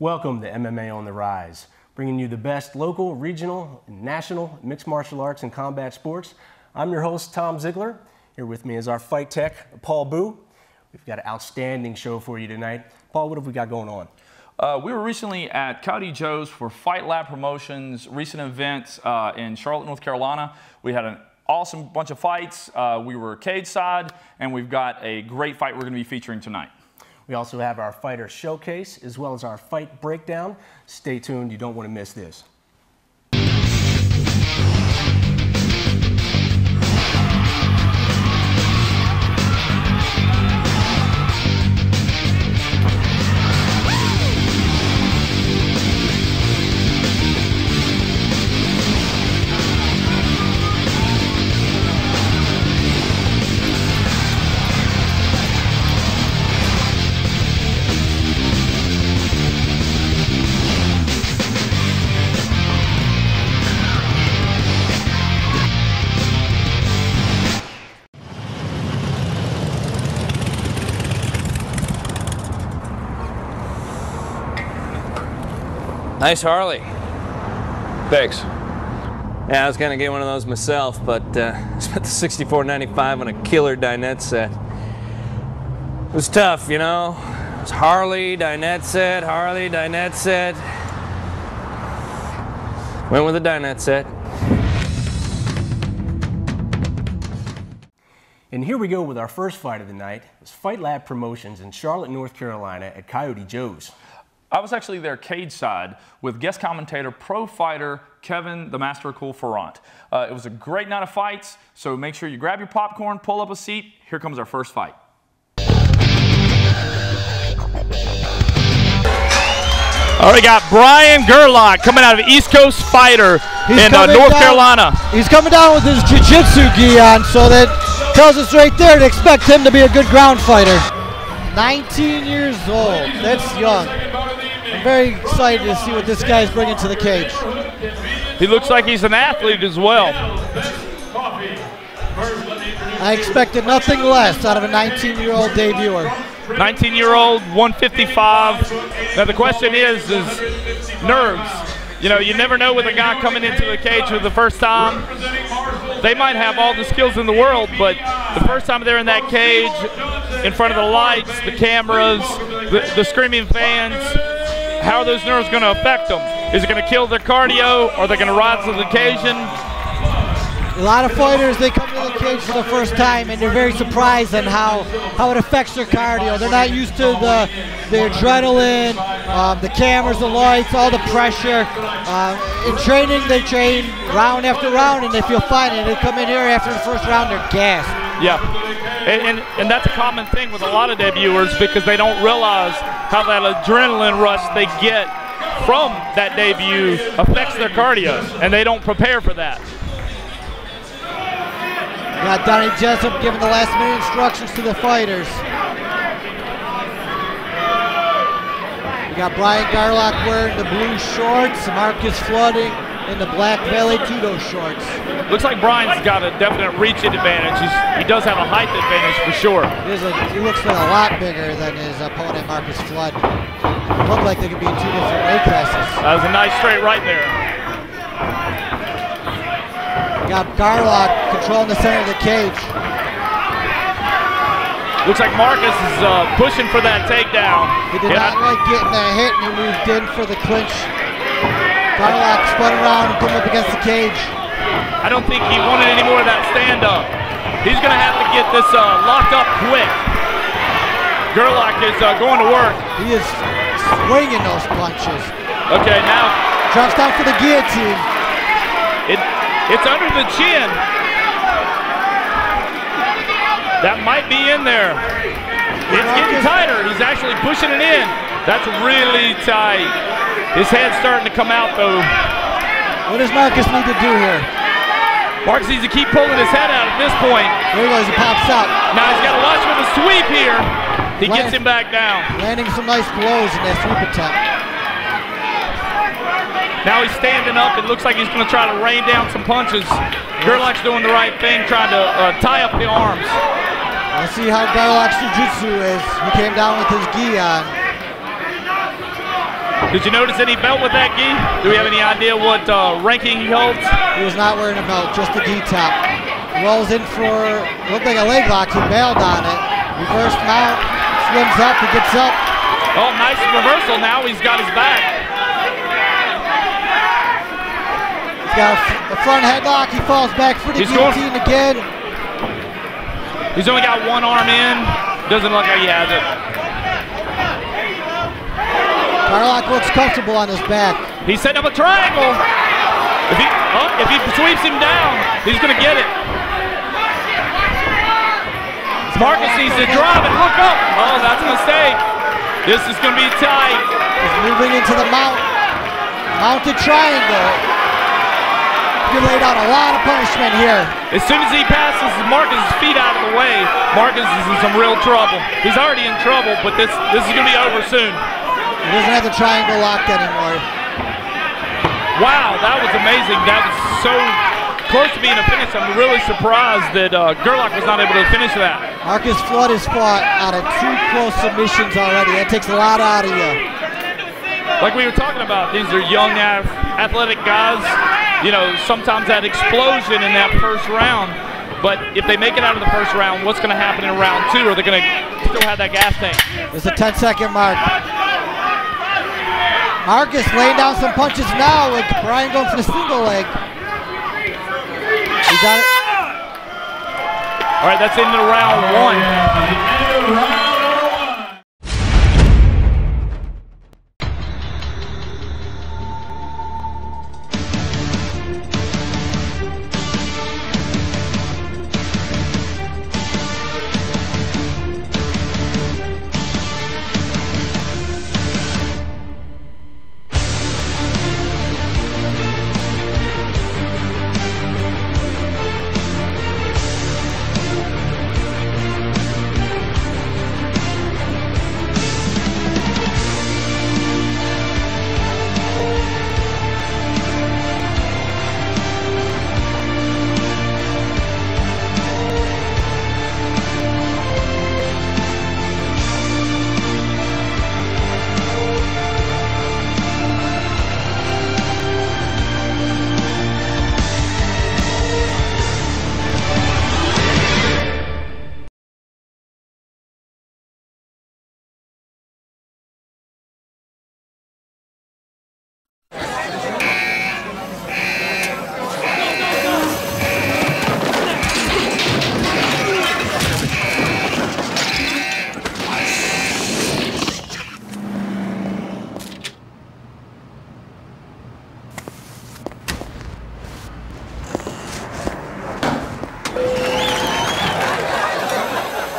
Welcome to MMA On the Rise, bringing you the best local, regional, and national mixed martial arts and combat sports. I'm your host, Tom Ziegler. Here with me is our fight tech, Paul Boo. We've got an outstanding show for you tonight. Paul, what have we got going on? We were recently at Coyote Joe's for Fight Lab Promotions, recent event in Charlotte, North Carolina. We had an awesome bunch of fights. We were cage side, and we've got a great fight we're going to be featuring tonight. We also have our fighter showcase as well as our fight breakdown. Stay tuned, you don't want to miss this. Nice Harley. Thanks. Yeah, I was gonna get one of those myself, but I spent the $64.95 on a killer dinette set. It was tough, you know. It was Harley, dinette set, Harley, dinette set. Went with a dinette set. And here we go with our first fight of the night. It's Fight Lab Promotions in Charlotte, North Carolina at Coyote Joe's. I was actually there cage side with guest commentator, pro fighter Kevin, the Master of Cool Furon. It was a great night of fights, so make sure you grab your popcorn, pull up a seat. Here comes our first fight. All right, we got Brian Garlock coming out of East Coast Fighter in North Carolina. He's coming down with his jiu-jitsu gi on, so that tells us right there to expect him to be a good ground fighter. 19 years old, that's young. I'm very excited to see what this guy's bringing to the cage. He looks like he's an athlete as well. I expected nothing less out of a 19-year-old debuter. 19-year-old, 155. Now the question is nerves. You know, you never know with a guy coming into the cage for the first time. They might have all the skills in the world, but the first time they're in that cage, in front of the lights, the cameras, the screaming fans, how are those nerves going to affect them? Is it going to kill their cardio? Are they going to rise to the occasion? A lot of fighters, they come to the cage for the first time and they're very surprised on how it affects their cardio. They're not used to the adrenaline, the cameras, the lights, all the pressure. In training, they train round after round, and if you'll find it, they come in here after the first round, they're gassed. Yeah, and that's a common thing with a lot of debuters because they don't realize how that adrenaline rush they get from that debut affects their cardio, and they don't prepare for that. We got Donnie Jessup giving the last minute instructions to the fighters. We got Brian Garlock wearing the blue shorts, Marcus Fludd in the black Valley Judo shorts. Looks like Brian's got a definite reach advantage. He does have a height advantage for sure. He looks like a lot bigger than his opponent, Marcus Fludd. Look like they could be in two different weight classes. That was a nice straight right there. Got Garlock controlling the center of the cage. Looks like Marcus is pushing for that takedown. He did not like getting that hit, and he moved in for the clinch. Garlock spun around and put him up against the cage. I don't think he wanted any more of that stand-up. He's going to have to get this locked up quick. Garlock is going to work. He is swinging those punches. Okay, now drops down for the guillotine. It's under the chin. That might be in there. It's getting tighter. He's actually pushing it in. That's really tight. His head's starting to come out though. What does Marcus need to do here? Marcus needs to keep pulling his head out at this point. There he goes, he pops out. Now he's got to watch for the sweep here. He gets him back down. Landing some nice blows in that sweep attempt. Now he's standing up. It looks like he's going to try to rain down some punches. Garlock's doing the right thing, trying to tie up the arms. Let's see how Garlock's jiu-jitsu is. He came down with his gi on. Did you notice any belt with that gi? Do we have any idea what ranking he holds? He was not wearing a belt, just the gi top. Rolls in for, looked like a leg lock. He bailed on it. Reverse mount, swims up, he gets up. Oh, nice reversal. Now he's got his back. He's got a front headlock. He falls back for the guillotine again. He's only got one arm in. Doesn't look like he has it. Garlock looks comfortable on his back. He's setting up a triangle. If he sweeps him down, he's going to get it. Marcus needs to drive and look up. Oh, that's a mistake. This is going to be tight. He's moving into the mounted triangle. He laid out a lot of punishment here. As soon as he passes Marcus' feet out of the way, Marcus is in some real trouble. He's already in trouble, but this is going to be over soon. He doesn't have the triangle locked anymore. Wow, that was amazing. That was so close to being a finish. I'm really surprised that Garlock was not able to finish that. Marcus Fludd has fought out of 2 close submissions already. That takes a lot out of you. Like we were talking about, these are young, athletic guys. You know, sometimes that explosion in that first round. But if they make it out of the first round, what's going to happen in round 2? Are they going to still have that gas tank? There's a 10-second mark. Marcus laying down some punches now, with Brian going for the single leg. He got it. All right, that's into round 1.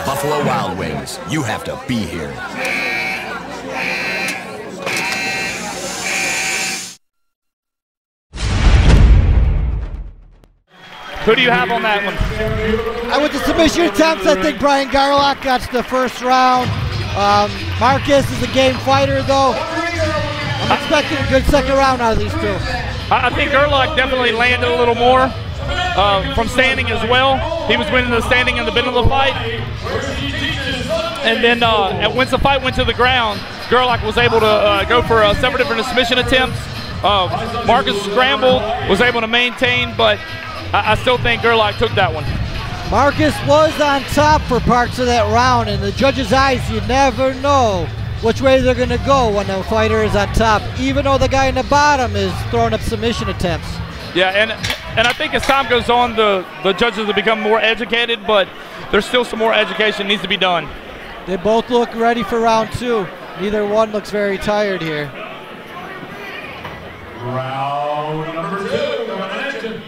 Buffalo Wild Wings. You have to be here. Who do you have on that one? I went to submission attempts. I think Brian Garlock got the first round. Marcus is a game fighter, though. I'm expecting a good second round out of these two. I think Garlock definitely landed a little more from standing as well. He was winning the standing and the bend of the fight. And then once the fight went to the ground, Garlock was able to go for several different submission attempts. Marcus scrambled, was able to maintain, but I still think Garlock took that one. Marcus was on top for parts of that round. In the judges' eyes, you never know which way they're going to go when the fighter is on top, even though the guy in the bottom is throwing up submission attempts. Yeah, and I think as time goes on, the judges will become more educated, but there's still some more education needs to be done. They both look ready for round 2. Neither one looks very tired here. Round number 2, coming at you.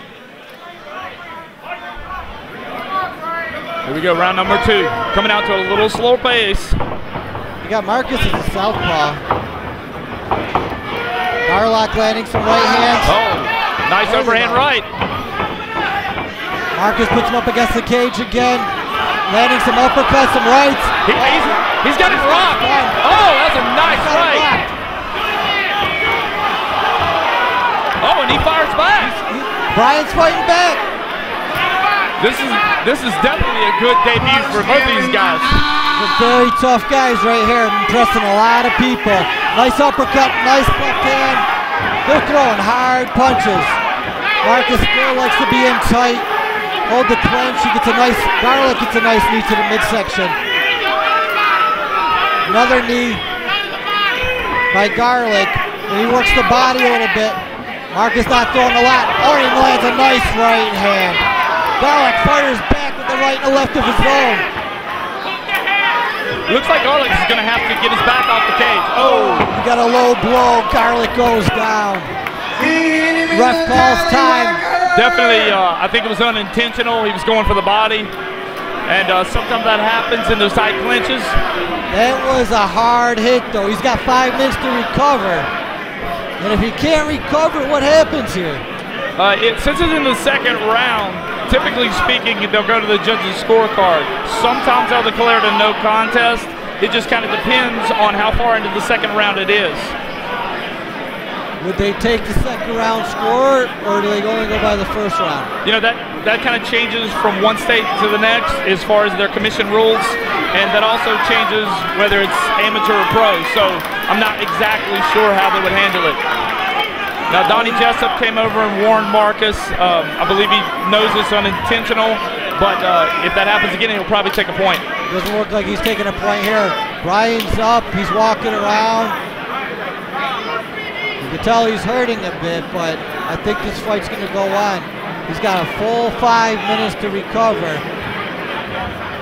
Here we go, round number 2. Coming out to a little slower pace. You got Marcus as a southpaw. Garlock landing some right hands. Oh, nice overhand right. Marcus puts him up against the cage again. Landing some uppercuts, some rights. He's got it rocked. Oh, that's a nice right. Oh, and he fires back. Brian's fighting back. This is definitely a good debut for both these guys. They're very tough guys right here, impressing a lot of people. Nice uppercut, nice left hand. They're throwing hard punches. Marcus still likes to be in tight. Hold the clinch. He gets a nice, Garlock gets a nice knee to the midsection. Another knee by Garlock. And he works the body a little bit. Marcus not throwing a lot. Oh, he lands a nice right hand. Garlock fires back with the right and the left of his own. Looks like Garlock is going to have to get his back off the cage. Oh! He got a low blow. Garlock goes down. Ref calls time. Definitely, I think it was unintentional. He was going for the body. And sometimes that happens in those tight clinches. That was a hard hit, though. He's got 5 minutes to recover. And if he can't recover, what happens here? Since it's in the second round, typically speaking, they'll go to the judge's scorecard. Sometimes they'll declare it a no contest. It just kind of depends on how far into the second round it is. Would they take the second round score, or do they only go by the first round? You know, that kind of changes from one state to the next as far as their commission rules, and that also changes whether it's amateur or pro, so I'm not exactly sure how they would handle it. Now, Donnie Jessup came over and warned Marcus. I believe he knows it's unintentional, but if that happens again, he'll probably take a point. Doesn't look like he's taking a point here. Brian's up, he's walking around. You can tell he's hurting a bit, but I think this fight's going to go on. He's got a full 5 minutes to recover.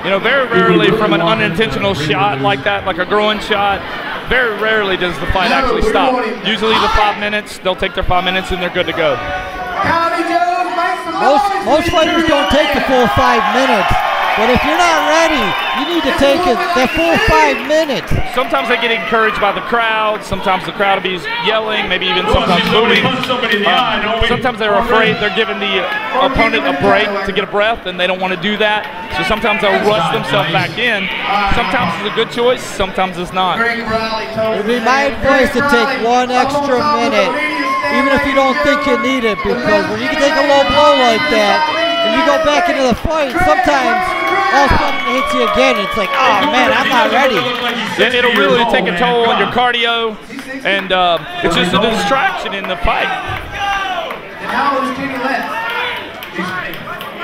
You know, very rarely from an unintentional shot like that, like a groin shot, very rarely does the fight actually stop. Usually the 5 minutes, they'll take their 5 minutes and they're good to go. Most fighters don't take the full 5 minutes. But if you're not ready, you need to take it that full 5 minutes. Sometimes they get encouraged by the crowd. Sometimes the crowd will be yelling, maybe even sometimes booing. Sometimes they're afraid they're giving the opponent a break to get a breath, and they don't want to do that. So sometimes they'll rush themselves back in. Sometimes it's a good choice, sometimes it's not. It would be my advice to take 1 extra minute, even if you don't think you need it, because when you can take a low blow like that, and you go back into the fight, sometimes all of a sudden it hits you again. It's like, oh man, I'm not ready. Yeah, it'll really take a toll on your cardio, and it's just a distraction in the fight. And how old is Kenny Letts?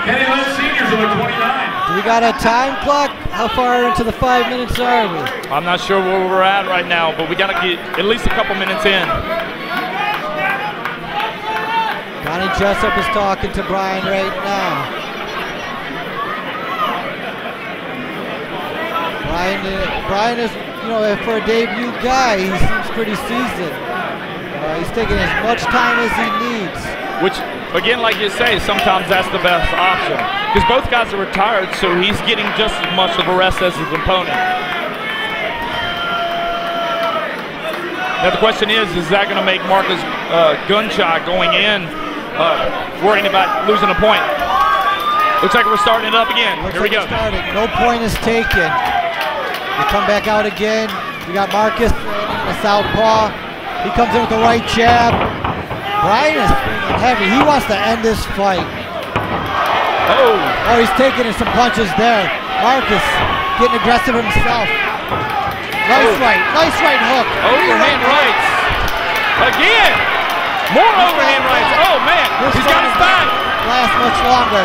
Kenny Letts Senior's only 29. We got a time clock. How far into the 5 minutes are we? I'm not sure where we're at right now, but we got to get at least a couple minutes in. Donnie Jessup is talking to Brian right now. Brian is, you know, for a debut guy, he seems pretty seasoned. He's taking as much time as he needs. Which, again, like you say, sometimes that's the best option. Because both guys are retired, so he's getting just as much of a rest as his opponent. Now the question is that going to make Marcus gun-shy going in, worrying about losing a point? Looks like we're starting it up again. Here we go. No point is taken. We come back out again. We got Marcus in the southpaw. He comes in with the right jab. Brian is swinging heavy. He wants to end this fight. Oh, he's taking some punches there. Marcus getting aggressive himself. Nice right hook. Overhand rights. Again. More overhand rights. Oh man, he's got his back. Last much longer.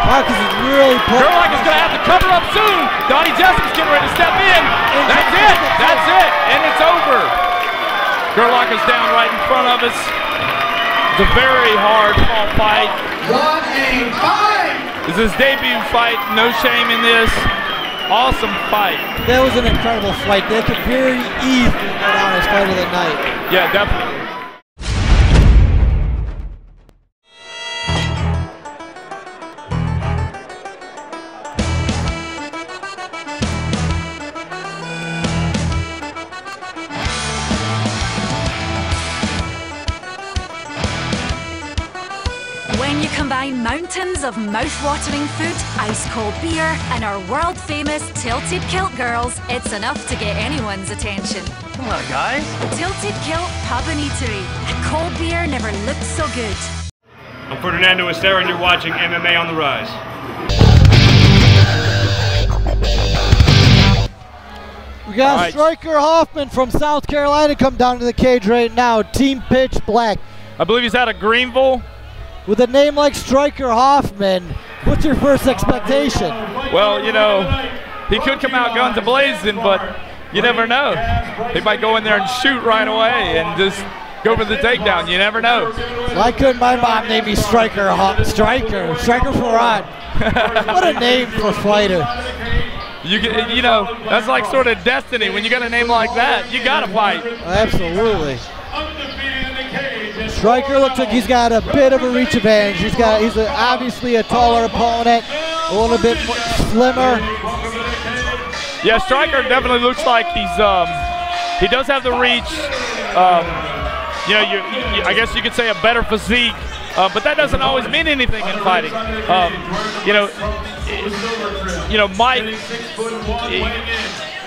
Marcus is really putting. Garlock is going to have to cover up soon. Donnie Jessup's getting ready to step in. That's it. That's it. And it's over. Garlock is down right in front of us. It's a very hard fought fight. What a fight! This is his debut fight. No shame in this. Awesome fight. That was an incredible fight. That could very easily go down as fight of the night. Yeah, definitely. Combine mountains of mouth-watering food, ice-cold beer, and our world-famous Tilted Kilt girls, it's enough to get anyone's attention. Come on, guys. Tilted Kilt Pub and Eatery. A cold beer never looked so good. I'm Fernando Estera, and you're watching MMA on the Rise. We got striker Hoffman from South Carolina come down to the cage right now. Team pitch black. I believe he's out of Greenville. With a name like Striker Hoffman, what's your first expectation? Well, you know, he could come out guns a-blazing, but you never know. He might go in there and shoot right away and just go for the takedown. You never know. Why couldn't my mom name me Striker Furon? What a name for a fighter. You know, that's like sort of destiny. When you got a name like that, you got to fight. Absolutely. Striker looks like he's got a bit of a reach advantage. He's obviously a taller opponent, a little bit more slimmer. Yeah, Striker definitely looks like he does have the reach. You know, I guess you could say a better physique, but that doesn't always mean anything in fighting. You know, Mike,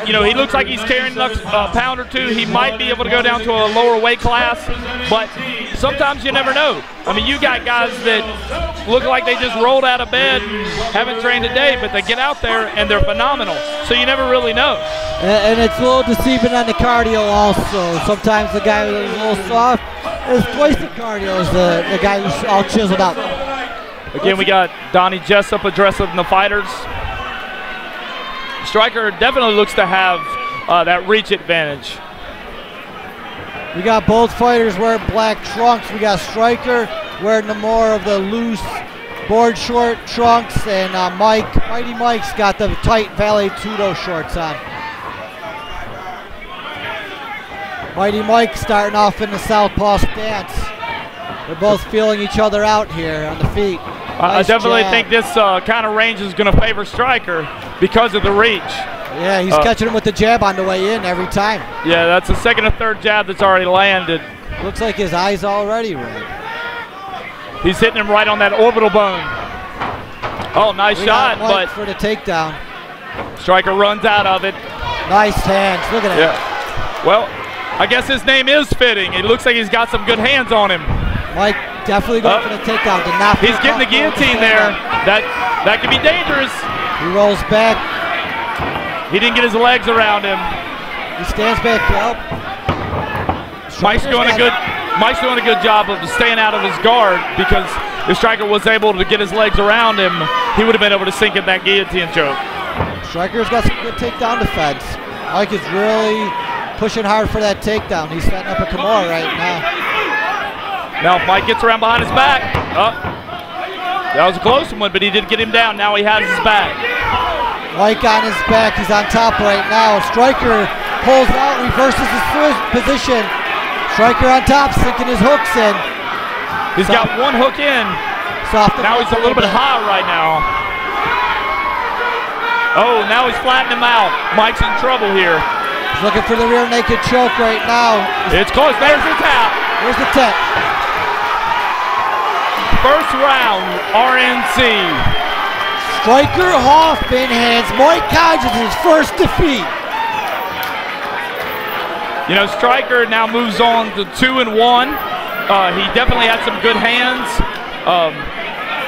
he looks like he's carrying a pound or two. He might be able to go down to a lower weight class, but sometimes you never know. I mean, you got guys that look like they just rolled out of bed and haven't trained a day, but they get out there and they're phenomenal. So you never really know. And it's a little deceiving on the cardio also. Sometimes the guy who's a little soft is twice the cardio as the guy who's all chiseled out. Again, we got Donnie Jessup addressing the fighters. Striker definitely looks to have that reach advantage. We got both fighters wearing black trunks. We got Striker wearing the more of the loose board short trunks, and Mighty Mike's got the tight Vale Tudo shorts on. Mighty Mike starting off in the southpaw stance. They're both feeling each other out here on the feet. I definitely think this kind of range is going to favor Striker because of the reach. Yeah, he's catching him with the jab on the way in every time. Yeah, that's the second or third jab that's already landed. Looks like his eye's already red. He's hitting him right on that orbital bone. Oh, nice shot, but for the takedown. Striker runs out of it. Nice hands. Look at that. Yeah. Well, I guess his name is fitting. It looks like he's got some good hands on him. Mike definitely going for the takedown. He's getting the guillotine there. That could be dangerous. He rolls back. He didn't get his legs around him. He stands back up. Mike's doing a good job of staying out of his guard, because if Striker was able to get his legs around him, he would have been able to sink in that guillotine choke. Striker's got some good takedown defense. Mike is really pushing hard for that takedown. He's setting up a Kimura right now. Now if Mike gets around behind his back, that was a close one, but he did get him down. Now he has his back. Mike on his back, he's on top right now. Striker pulls out, reverses his position. Striker on top, sinking his hooks in. He's got one hook in. Now he's a little bit high right now. Oh, now he's flattening him out. Mike's in trouble here. He's looking for the rear naked choke right now. It's close, there's the tap. There's the tap. First round, RNC. Striker Hoffman hands Mike Hodges his first defeat. You know, Striker now moves on to 2-1. He definitely had some good hands,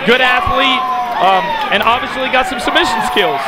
good athlete, and obviously got some submission skills.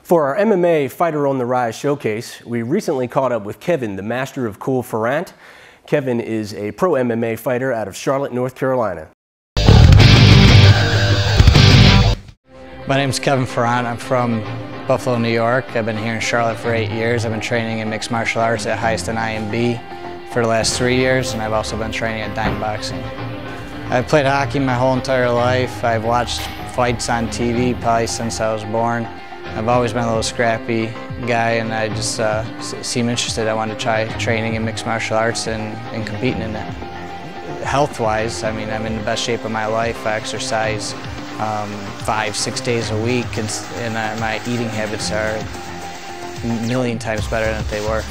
For our MMA Fighter on the Rise showcase, we recently caught up with Kevin, the master of cool Furon. Kevin is a pro MMA fighter out of Charlotte, North Carolina. My name's Kevin Furon. I'm from Buffalo, New York. I've been here in Charlotte for 8 years. I've been training in mixed martial arts at highest in IMB for the last 3 years, and I've also been training at Dime Boxing. I've played hockey my whole entire life. I've watched fights on TV probably since I was born. I've always been a little scrappy guy, and I just seemed interested. I wanted to try training in mixed martial arts and competing in it. Health-wise, I mean, I'm in the best shape of my life. I exercise 5-6 days a week, and my eating habits are a million times better than they were.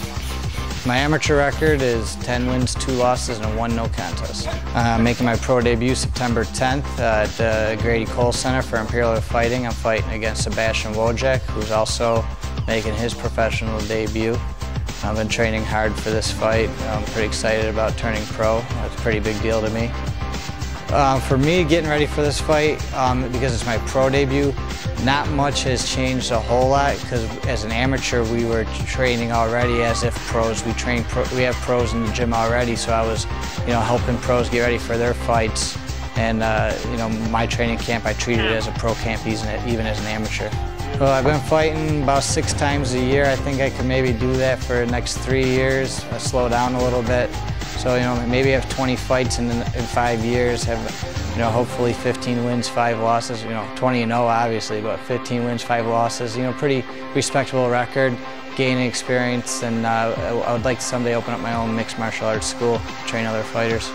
My amateur record is 10 wins, 2 losses, and 1 no contest. I'm making my pro debut September 10th at the Grady Cole Center for Imperial Fighting. I'm fighting against Sebastian Wojcik, who's also making his professional debut. I've been training hard for this fight. I'm pretty excited about turning pro. That's a pretty big deal to me. For me, getting ready for this fight, because it's my pro debut, not much has changed a whole lot, because as an amateur we were training already as if pros. We have pros in the gym already, so I was helping pros get ready for their fights. And my training camp, I treated it as a pro camp even as an amateur. Well, I've been fighting about 6 times a year. I think I could maybe do that for the next 3 years. I slow down a little bit. So, maybe have 20 fights in 5 years, have, hopefully 15 wins, 5 losses, 20-0 obviously, but 15 wins, 5 losses, pretty respectable record, gaining experience, and I would like to someday open up my own mixed martial arts school, train other fighters.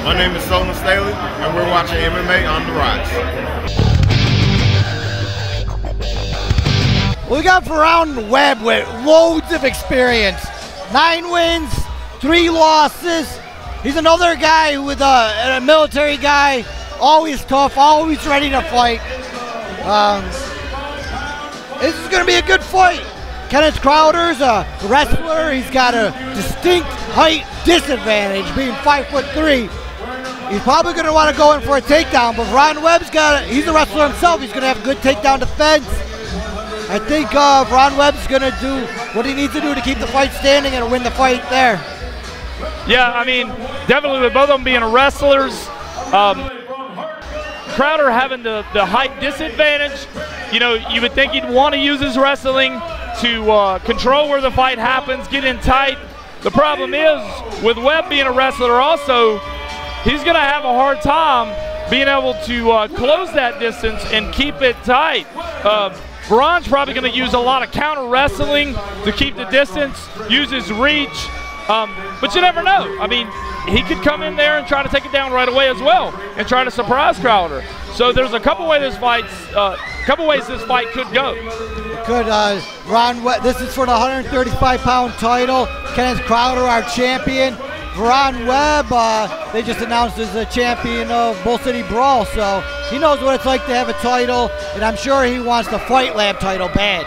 My name is Solon Staley, and we're watching MMA on the Rise. We got Furon Webb with loads of experience. 9 wins, 3 losses. He's another guy with a military guy, always tough, always ready to fight. This is going to be a good fight. Kenneth Crowder's a wrestler. He's got a distinct height disadvantage, being 5'3". He's probably going to want to go in for a takedown, but Furon Webb's he's a wrestler himself. He's going to have good takedown defense. I think Furon Webb's going to do what he needs to do to keep the fight standing and win the fight there. Yeah, I mean, definitely with both of them being wrestlers, Crowder having the height disadvantage, you would think he'd want to use his wrestling to control where the fight happens, get in tight. The problem is, with Webb being a wrestler also, he's going to have a hard time being able to close that distance and keep it tight. Furon's probably going to use a lot of counter wrestling to keep the distance, use his reach, but you never know. I mean, he could come in there and try to take it down right away as well and try to surprise Crowder. So there's a couple ways this fight could go. It could. Furon Webb, this is for the 135-pound title. Kenneth Crowder, our champion. Furon Webb, they just announced as a champion of Bull City Brawl, so he knows what it's like to have a title, and I'm sure he wants the Fight Lab title bad.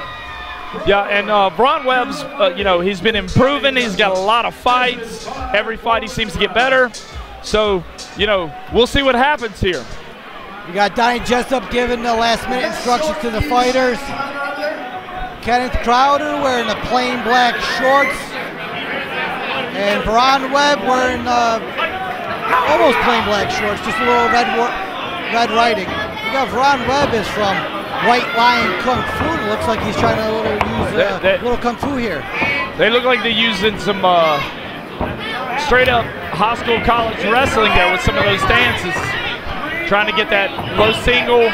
Yeah, and Furon Webb's, you know, he's been improving. He's got a lot of fights. Every fight he seems to get better. So, you know, we'll see what happens here. We got Donnie Jessup giving the last-minute instructions to the fighters. Kenneth Crowder wearing the plain black shorts. And Furon Webb wearing almost plain black shorts, just a little red writing. We got Furon Webb is from White Lion Kung Fu. It looks like he's trying to use a little Kung Fu here. They look like they're using some straight-up high school college wrestling there with some of those stances. Trying to get that low single.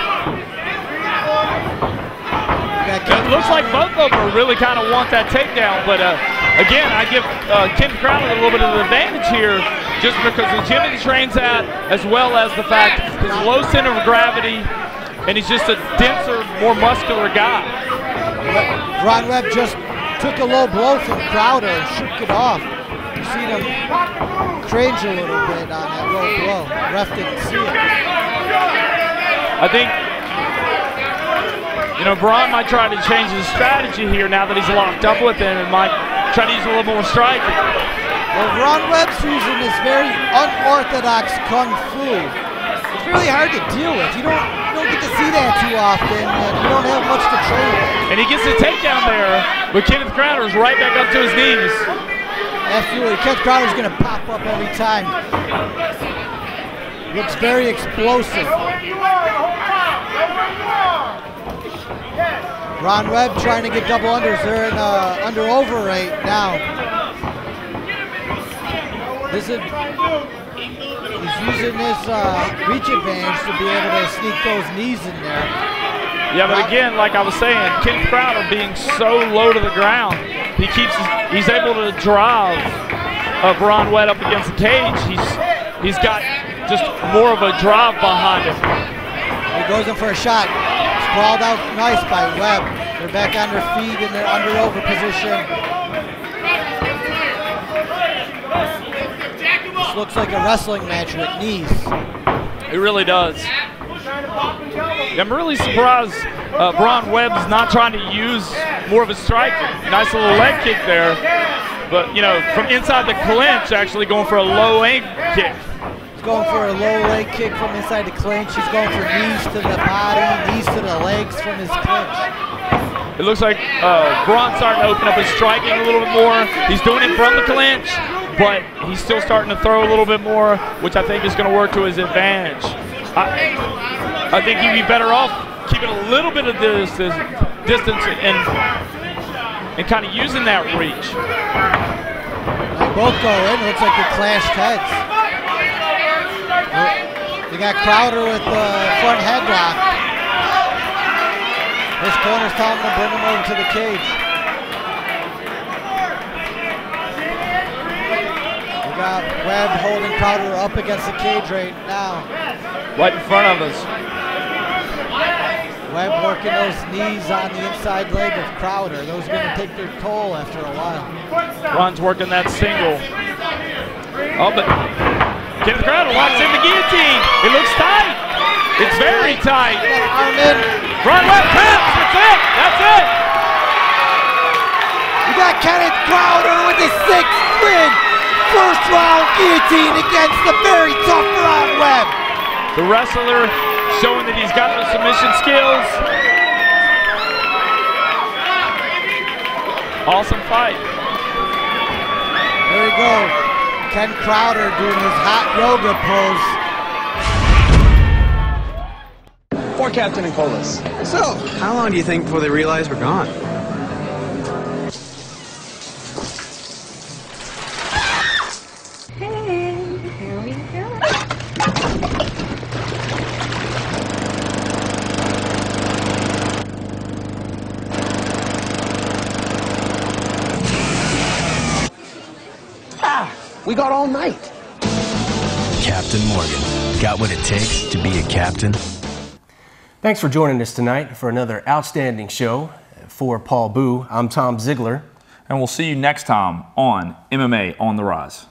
It looks like both of them are really kind of want that takedown, but again, I give Kenneth Crowder a little bit of an advantage here just because the gym he trains at, as well as the fact his low center of gravity, and he's just a denser, more muscular guy. Furon Webb just took a low blow from Crowder and shook it off. You see him cringe a little bit on that low blow. Ref didn't see it. I think, you know, Furon might try to change his strategy here now that he's locked up with him and might try to use a little more striking. Well, Furon Webb's using this very unorthodox Kung Fu. It's really hard to deal with. You don't get to see that too often, and you don't have much to train with. And he gets the takedown there, but Kenneth Crowder's right back up to his knees. Absolutely, Kenneth Crowder's going to pop up every time. Looks very explosive. Furon Webb trying to get double unders. They're in under-over right now. He's using this reach advantage to be able to sneak those knees in there. Yeah, but again, like I was saying, Kenneth Crowder being so low to the ground, he's able to drive Furon Webb up against the cage. He's got just more of a drive behind him. He goes in for a shot. Sprawled out nice by Webb. They're back on their feet in their under-over position. This looks like a wrestling match with knees. It really does. I'm really surprised Furon Webb's not trying to use more of a striking. Nice little leg kick there. But, you know, from inside the clinch, actually going for a low ankle kick. He's going for a low leg kick from inside the clinch. He's going for knees to the body, knees to the legs from his clinch. It looks like Furon's starting to open up his striking a little bit more. He's doing it from the clinch, but he's still starting to throw a little bit more, which I think is going to work to his advantage. I think he'd be better off keeping a little bit of distance and kind of using that reach. They both go in. Looks like they clashed heads. They got Crowder with the front headlock. This corner's telling him to bring him over to the cage. We got Webb holding Crowder up against the cage right now. Right in front of us. Webb working those knees on the inside leg of Crowder. Those are going to take their toll after a while. Furon's working that single. Oh, but Kenneth Crowder locks in the guillotine. It looks tight. It's very tight. Arm in. Furon Webb taps. That's it. That's it. We got Kenneth Crowder with his 6th win. First round guillotine against the very tough Furon Webb. The wrestler showing that he's got those submission skills. Awesome fight. There we go. Ken Crowder doing his hot yoga pose. For Captain and Colas. So, how long do you think before they realize we're gone? Hey, here we go. We got all night. Captain Morgan. Got what it takes to be a captain? Thanks for joining us tonight for another outstanding show. For Paul Boo, I'm Tom Ziegler. And we'll see you next time on MMA On the Rise.